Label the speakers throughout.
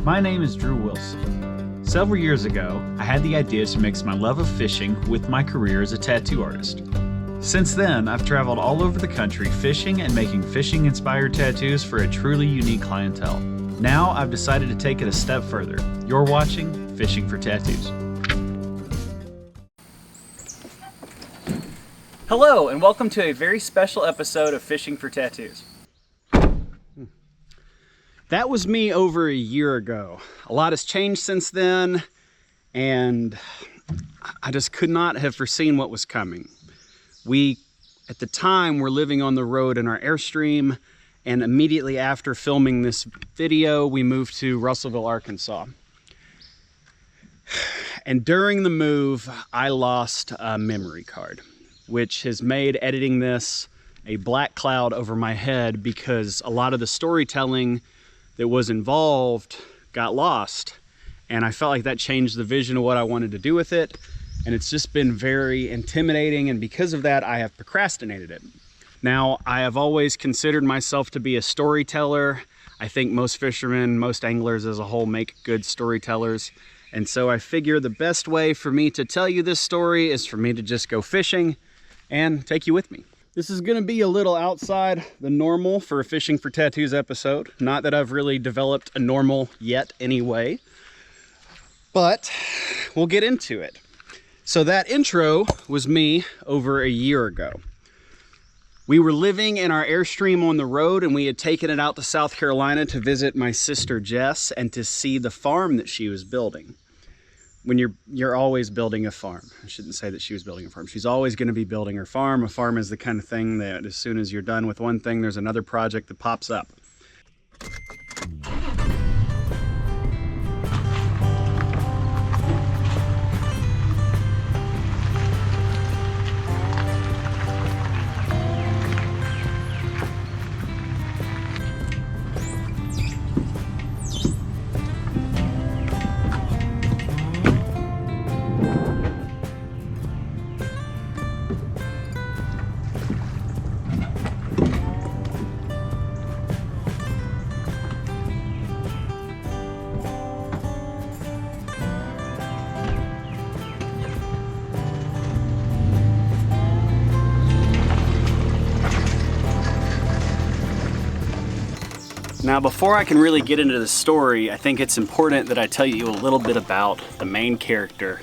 Speaker 1: My name is Drew Wilson. Several years ago, I had the idea to mix my love of fishing with my career as a tattoo artist. Since then, I've traveled all over the country fishing and making fishing-inspired tattoos for a truly unique clientele. Now, I've decided to take it a step further. You're watching Fishing for Tattoos.
Speaker 2: Hello, and welcome to a very special episode of Fishing for Tattoos.
Speaker 3: That was me over a year ago. A lot has changed since then, and I just could not have foreseen what was coming. We, at the time, were living on the road in our Airstream, and immediately after filming this video, we moved to Russellville, Arkansas. And during the move, I lost a memory card, which has made editing this a black cloud over my head because a lot of the storytelling that was involved got lost. And I felt like that changed the vision of what I wanted to do with it. And it's just been very intimidating. And because of that, I have procrastinated it. Now, I have always considered myself to be a storyteller. I think most fishermen, most anglers as a whole make good storytellers. And so I figure the best way for me to tell you this story is for me to just go fishing and take you with me. This is gonna be a little outside the normal for a Fishing for Tattoos episode. Not that I've really developed a normal yet anyway, but we'll get into it. So that intro was me over a year ago. We were living in our Airstream on the road, and we had taken it out to South Carolina to visit my sister Jess and to see the farm that she was building. When you're always building a farm. I shouldn't say that she was building a farm. She's always going to be building her farm. A farm is the kind of thing that as soon as you're done with one thing, there's another project that pops up. Now, before I can really get into the story, I think it's important that I tell you a little bit about the main character,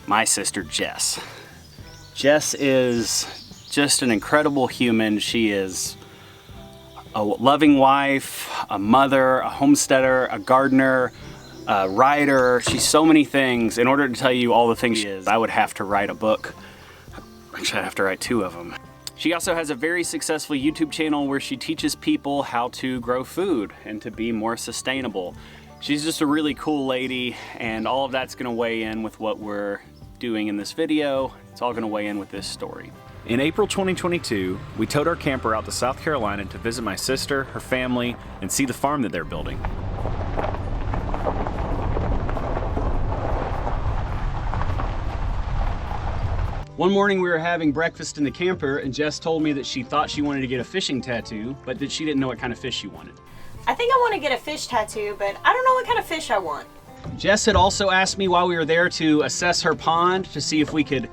Speaker 3: my sister Jess. Jess is just an incredible human. She is a loving wife, a mother, a homesteader, a gardener, a writer. She's so many things. In order to tell you all the things she is, I would have to write a book. Actually, I'd have to write 2 of them. She also has a very successful YouTube channel where she teaches people how to grow food and to be more sustainable. She's just a really cool lady, and all of that's gonna weigh in with what we're doing in this video. It's all gonna weigh in with this story.
Speaker 1: In April 2022, we towed our camper out to South Carolina to visit my sister, her family, and see the farm that they're building.
Speaker 3: One morning we were having breakfast in the camper, and Jess told me that she thought she wanted to get a fishing tattoo, but that she didn't know what kind of fish she wanted.
Speaker 4: I think I want to get a fish tattoo, but I don't know what kind of fish I want.
Speaker 3: Jess had also asked me while we were there to assess her pond to see if we could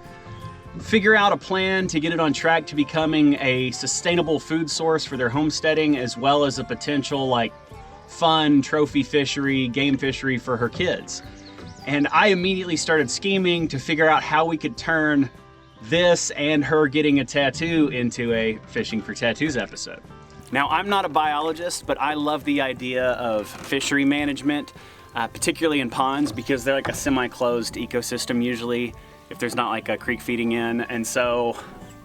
Speaker 3: figure out a plan to get it on track to becoming a sustainable food source for their homesteading, as well as a potential fun trophy fishery, game fishery for her kids. And I immediately started scheming to figure out how we could turn this and her getting a tattoo into a Fishing for Tattoos episode.
Speaker 2: Now, I'm not a biologist, but I love the idea of fishery management, particularly in ponds, because they're like a semi-closed ecosystem usually, if there's not like a creek feeding in. And so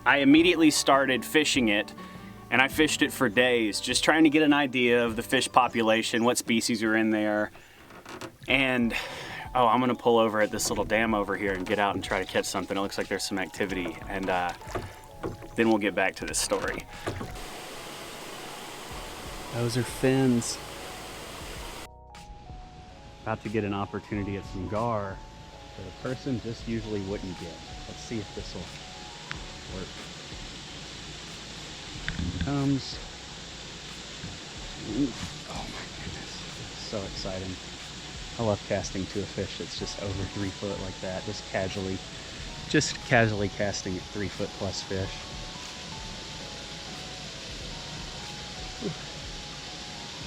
Speaker 2: I immediately started fishing it, and I fished it for days, just trying to get an idea of the fish population, what species are in there. And oh, I'm gonna pull over at this little dam over here and get out and try to catch something. It looks like there's some activity, and then we'll get back to this story.
Speaker 3: Those are fins. About to get an opportunity at some gar that a person just usually wouldn't get. Let's see if this will work. Here it comes. Oh my goodness, this is so exciting. I love casting to a fish that's just over 3 foot like that, just casually casting at 3 foot plus fish.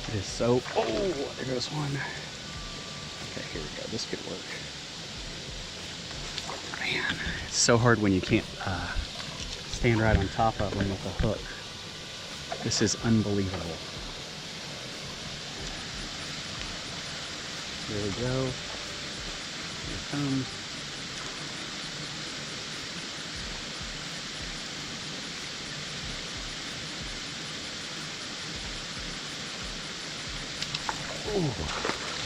Speaker 3: It is so, oh, there goes one. Okay, here we go, this could work. Man, it's so hard when you can't stand right on top of them with a hook. This is unbelievable. There we go. Here it comes. Ooh.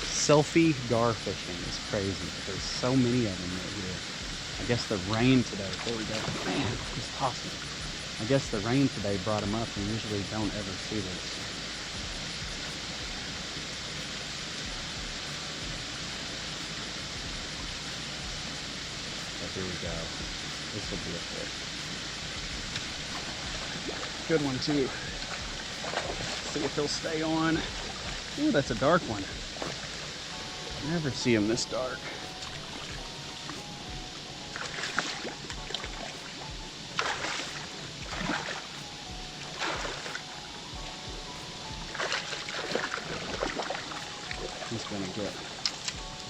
Speaker 3: Selfie gar fishing is crazy. There's so many of them right here. I guess the rain today, there we go. Man, it's awesome. I guess the rain today brought them up. We usually don't ever see this. But here we go. This will be a fish. Good one too. See if he'll stay on. Ooh, that's a dark one. Never see him this dark. He's gonna get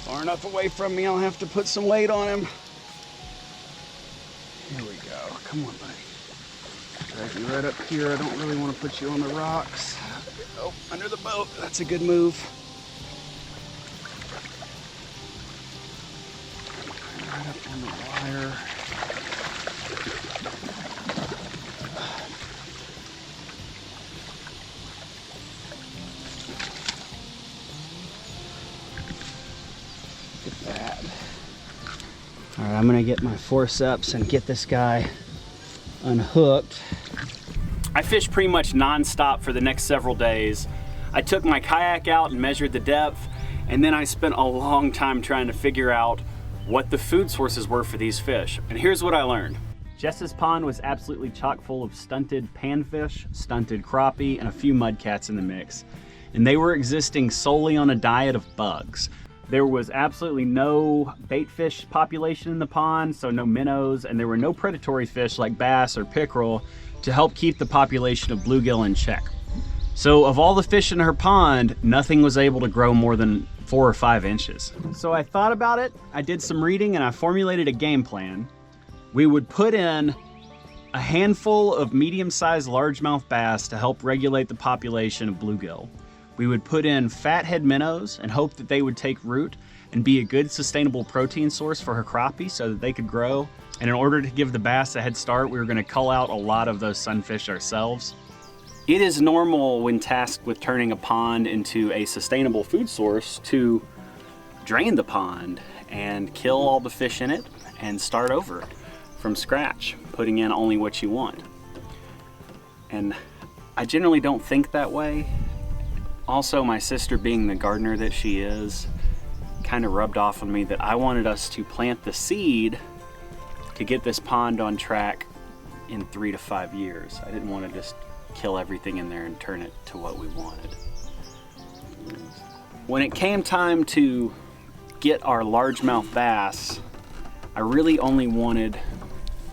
Speaker 3: far enough away from me, I'll have to put some weight on him. Here we go. Come on, buddy. Drag you right up here. I don't really want to put you on the rocks. Oh, under the boat. That's a good move. Right up on the wire. Look at that. All right, I'm gonna get my forceps and get this guy unhooked.
Speaker 2: I fished pretty much non-stop for the next several days. I took my kayak out and measured the depth, and then I spent a long time trying to figure out what the food sources were for these fish. And here's what I learned. Jess's pond was absolutely chock full of stunted panfish, stunted crappie, and a few mudcats in the mix. And they were existing solely on a diet of bugs. There was absolutely no bait fish population in the pond, so no minnows, and there were no predatory fish like bass or pickerel to help keep the population of bluegill in check. So of all the fish in her pond, nothing was able to grow more than 4 or 5 inches. So I thought about it, I did some reading, and I formulated a game plan. We would put in a handful of medium-sized largemouth bass to help regulate the population of bluegill. We would put in fathead minnows and hope that they would take root and be a good sustainable protein source for her crappie so that they could grow. And in order to give the bass a head start, we were going to cull out a lot of those sunfish ourselves. It is normal when tasked with turning a pond into a sustainable food source to drain the pond and kill all the fish in it and start over from scratch, putting in only what you want. And I generally don't think that way. Also, my sister, being the gardener that she is, kind of rubbed off on me that I wanted us to plant the seed to get this pond on track in 3 to 5 years. I didn't want to just kill everything in there and turn it to what we wanted. When it came time to get our largemouth bass, I really only wanted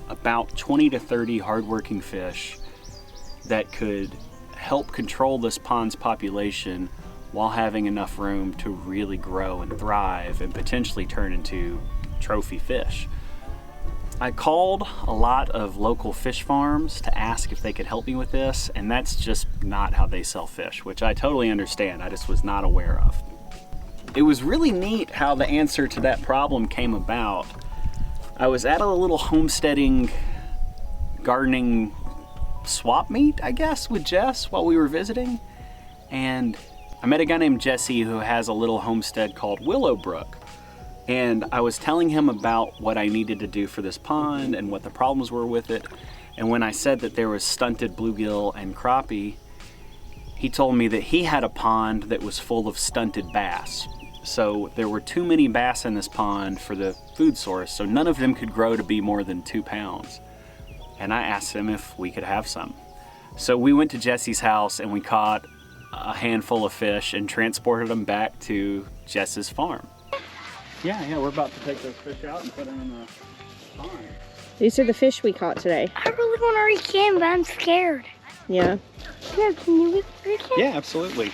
Speaker 2: about 20 to 30 hardworking fish that could help control this pond's population while having enough room to really grow and thrive and potentially turn into trophy fish. I called a lot of local fish farms to ask if they could help me with this, and that's just not how they sell fish, which I totally understand. I just was not aware of. It was really neat how the answer to that problem came about. I was at a little homesteading, gardening swap meet, I guess, with Jess while we were visiting, and I met a guy named Jesse who has a little homestead called Willowbrook. And I was telling him about what I needed to do for this pond and what the problems were with it. And when I said that there was stunted bluegill and crappie, he told me that he had a pond that was full of stunted bass. So there were too many bass in this pond for the food source, so none of them could grow to be more than 2 pounds. And I asked him if we could have some. So we went to Jesse's house and we caught a handful of fish and transported them back to Jess's farm. Yeah, we're about to take those fish out and put them in the pond.
Speaker 5: These are the fish we caught today.
Speaker 6: I really want to reach in, but I'm scared.
Speaker 5: Yeah.
Speaker 6: Yeah, can you reach in?
Speaker 2: Yeah, absolutely.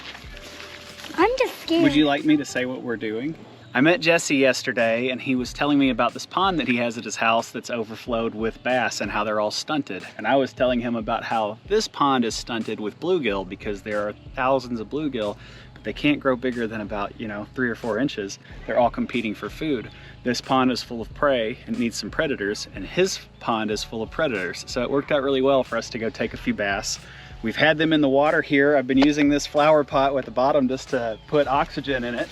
Speaker 6: I'm just scared.
Speaker 2: Would you like me to say what we're doing? I met Jesse yesterday and he was telling me about this pond that he has at his house that's overflowed with bass and how they're all stunted. And I was telling him about how this pond is stunted with bluegill because there are thousands of bluegill, but they can't grow bigger than about, 3 or 4 inches. They're all competing for food. This pond is full of prey and needs some predators, and his pond is full of predators. So it worked out really well for us to go take a few bass. We've had them in the water here. I've been using this flower pot with the bottom just to put oxygen in it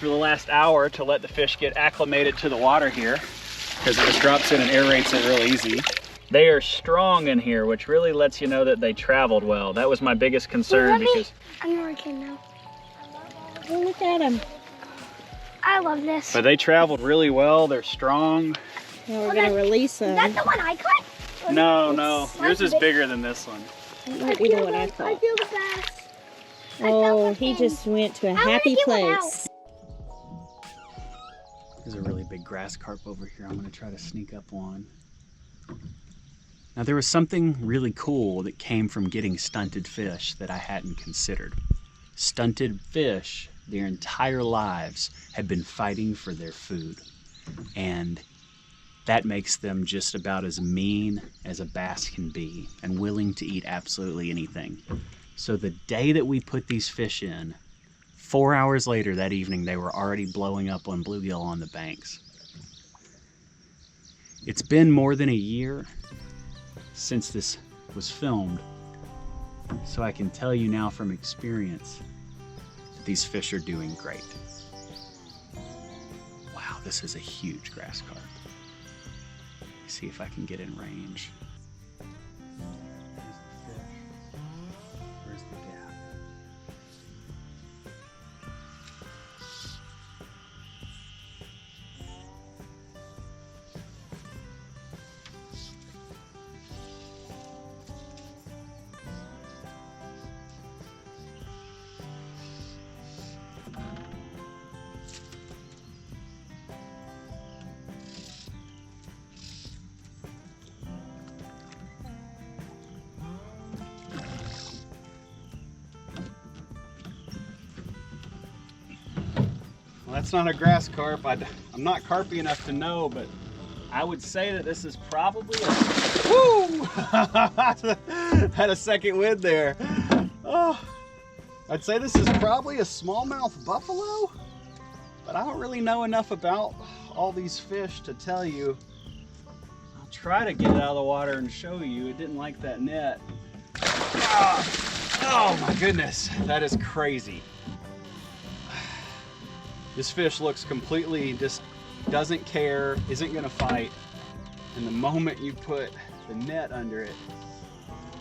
Speaker 2: for the last hour to let the fish get acclimated to the water here, because it just drops in and aerates it real easy. They are strong in here, which really lets you know that they traveled well. That was my biggest concern because...
Speaker 6: I'm gonna reach in now.
Speaker 5: Oh, look at them.
Speaker 6: I love this.
Speaker 2: But they traveled really well. They're strong.
Speaker 5: Now we're gonna release them.
Speaker 6: Is that the one I caught?
Speaker 2: No. Yours is bigger than this one.
Speaker 5: That might be the one I
Speaker 6: I
Speaker 5: caught.
Speaker 6: feel the bass.
Speaker 5: Oh, he just went to a happy
Speaker 6: get one
Speaker 5: place.
Speaker 3: There's a really big grass carp over here. I'm gonna try to sneak up on. Now there was something really cool that came from getting stunted fish that I hadn't considered. Stunted fish, their entire lives, have been fighting for their food. And that makes them just about as mean as a bass can be and willing to eat absolutely anything. So the day that we put these fish in, 4 hours later that evening, they were already blowing up on bluegill on the banks. It's been more than a year since this was filmed, so I can tell you now from experience that these fish are doing great. Wow, this is a huge grass carp. Let me see if I can get in range. Where's the gap? Well, that's not a grass carp. I'm not carpy enough to know, but I would say that this is probably a... Woo! Had a second wind there. Oh, I'd say this is probably a smallmouth buffalo, but I don't really know enough about all these fish to tell you. I'll try to get it out of the water and show you. It didn't like that net. Oh my goodness, that is crazy. This fish looks completely just doesn't care, isn't gonna fight. And the moment you put the net under it,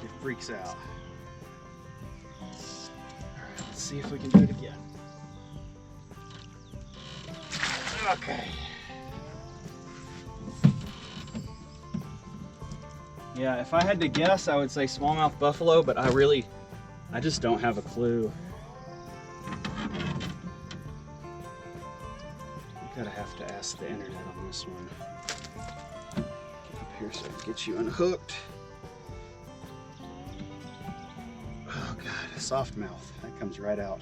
Speaker 3: it freaks out. All right, let's see if we can do it again. Okay. Yeah, if I had to guess, I would say smallmouth buffalo, but I just don't have a clue. Gotta have to ask the internet on this one. Get up here so I can get you unhooked. Oh God, a soft mouth. That comes right out.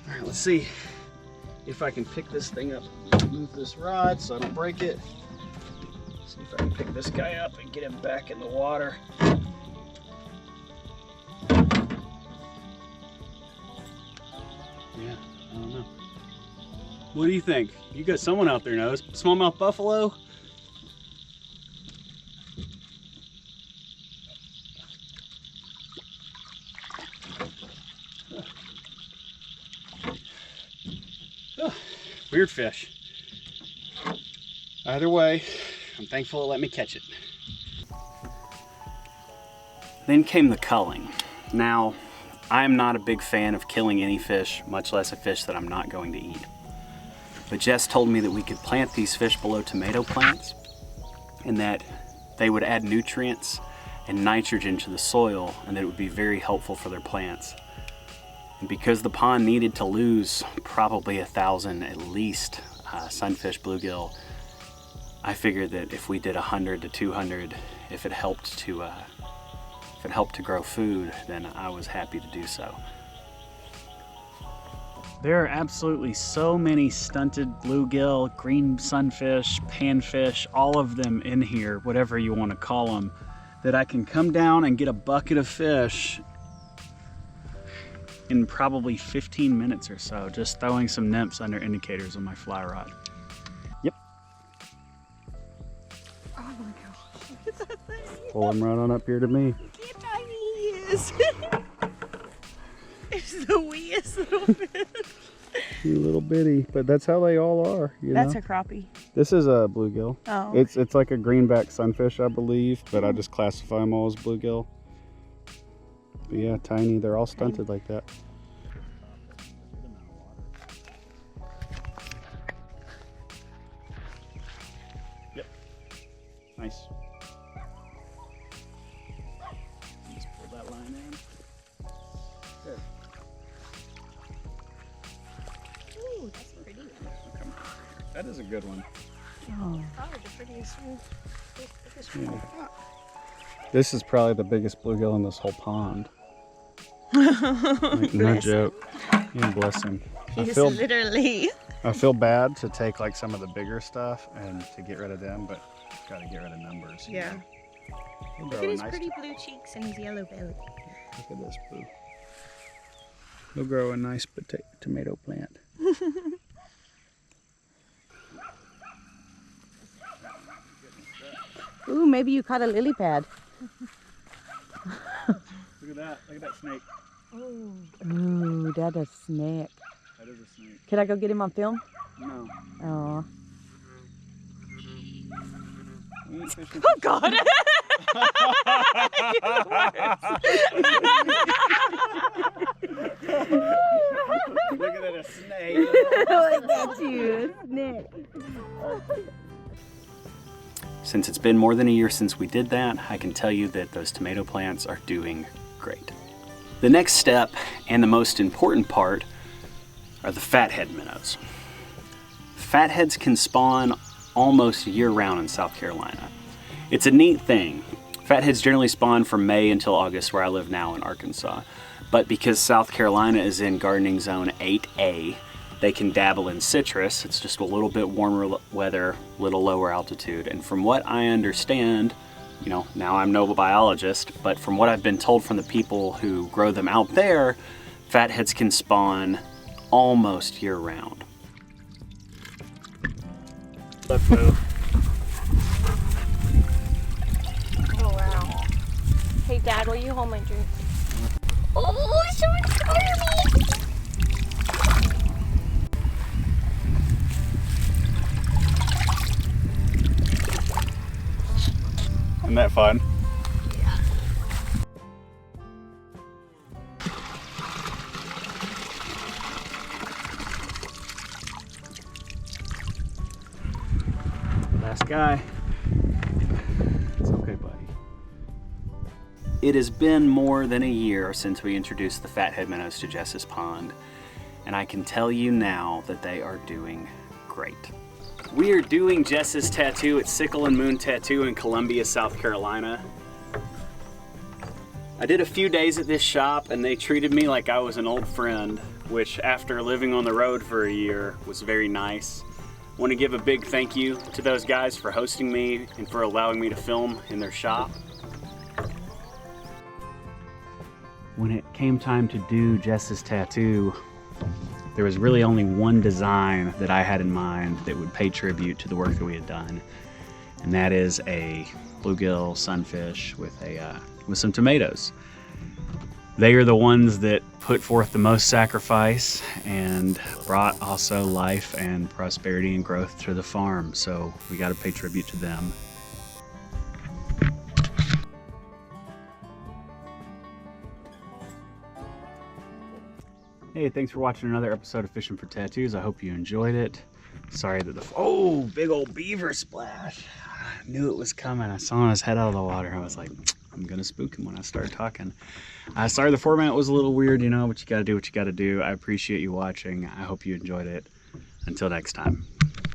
Speaker 3: All right, let's see if I can pick this thing up. Move this rod so I don't break it. See if I can pick this guy up and get him back in the water. Yeah. I don't know. What do you think? You got someone out there knows. Smallmouth buffalo? Oh, weird fish. Either way, I'm thankful it let me catch it.
Speaker 2: Then came the culling. Now, I am not a big fan of killing any fish, much less a fish that I'm not going to eat. But Jess told me that we could plant these fish below tomato plants and that they would add nutrients and nitrogen to the soil, and that it would be very helpful for their plants. And because the pond needed to lose probably 1,000 at least sunfish, bluegill, I figured that if we did 100 to 200, if it helped to grow food, then I was happy to do so.
Speaker 3: There are absolutely so many stunted bluegill, green sunfish, panfish, all of them in here, whatever you want to call them, that I can come down and get a bucket of fish in probably 15 minutes or so, just throwing some nymphs under indicators on my fly rod. Yep.
Speaker 5: Oh my gosh.
Speaker 3: Pull them right on up here to me.
Speaker 5: Look how tiny he is. It's the weeest little fish.
Speaker 3: You little bitty, but that's how they all are.
Speaker 5: That's a crappie.
Speaker 3: This is a bluegill.
Speaker 5: Oh.
Speaker 3: It's like a greenback sunfish, I believe, but I just classify them all as bluegill. But yeah, tiny. They're all stunted like that. Yep. Nice. Just pull that line in. Good.
Speaker 5: Ooh, that's pretty.
Speaker 3: That is a good one.
Speaker 5: Oh. Probably the prettiest one.
Speaker 3: Yeah. This is probably the biggest bluegill in this whole pond. Like, no joke. Yeah, bless him.
Speaker 5: He's literally.
Speaker 3: I feel bad to take like some of the bigger stuff and to get rid of them, but gotta get rid of numbers.
Speaker 5: Yeah. Look at his pretty blue cheeks and his yellow belly.
Speaker 3: Look at this blue. He'll grow a nice tomato plant.
Speaker 7: Ooh, maybe you caught a lily pad.
Speaker 3: Look at that. Look at that snake.
Speaker 7: Ooh, that's a snake.
Speaker 3: That is a snake.
Speaker 7: Can I go get him on film?
Speaker 3: No.
Speaker 7: Oh.
Speaker 3: We ain't fishing.
Speaker 5: Oh God!
Speaker 3: Look at that, a snake.
Speaker 7: That's you, a snake.
Speaker 2: Since it's been more than a year since we did that, I can tell you that those tomato plants are doing great. The next step, and the most important part, are the fathead minnows. Fatheads can spawn almost year-round in South Carolina. It's a neat thing. Fatheads generally spawn from May until August, where I live now in Arkansas. But because South Carolina is in gardening zone 8A, they can dabble in citrus. It's just a little bit warmer weather, little lower altitude. And from what I understand, you know, now I'm no biologist, but from what I've been told from the people who grow them out there, fatheads can spawn almost year round.
Speaker 5: Oh wow. Hey Dad, will you hold my drink? Oh, so it's
Speaker 3: Isn't that fun? Last guy. It's okay, buddy.
Speaker 2: It has been more than a year since we introduced the fathead minnows to Jess's pond, and I can tell you now that they are doing great. We are doing Jess's tattoo at Sickle and Moon Tattoo in Columbia, South Carolina. I did a few days at this shop and they treated me like I was an old friend, which after living on the road for a year was very nice. I want to give a big thank you to those guys for hosting me and for allowing me to film in their shop.
Speaker 3: When it came time to do Jess's tattoo, there was really only one design that I had in mind that would pay tribute to the work that we had done, and that is a bluegill sunfish with some tomatoes. They are the ones that put forth the most sacrifice and brought also life and prosperity and growth to the farm, so we got to pay tribute to them. Hey, thanks for watching another episode of Fishing for Tattoos. I hope you enjoyed it. Sorry that oh, big old beaver splash. I knew it was coming. I saw his head out of the water. I was like,
Speaker 1: I'm gonna spook him when I start talking. Sorry the format was a little weird, you know, but you gotta do what you gotta do. I appreciate you watching. I hope you enjoyed it. Until next time.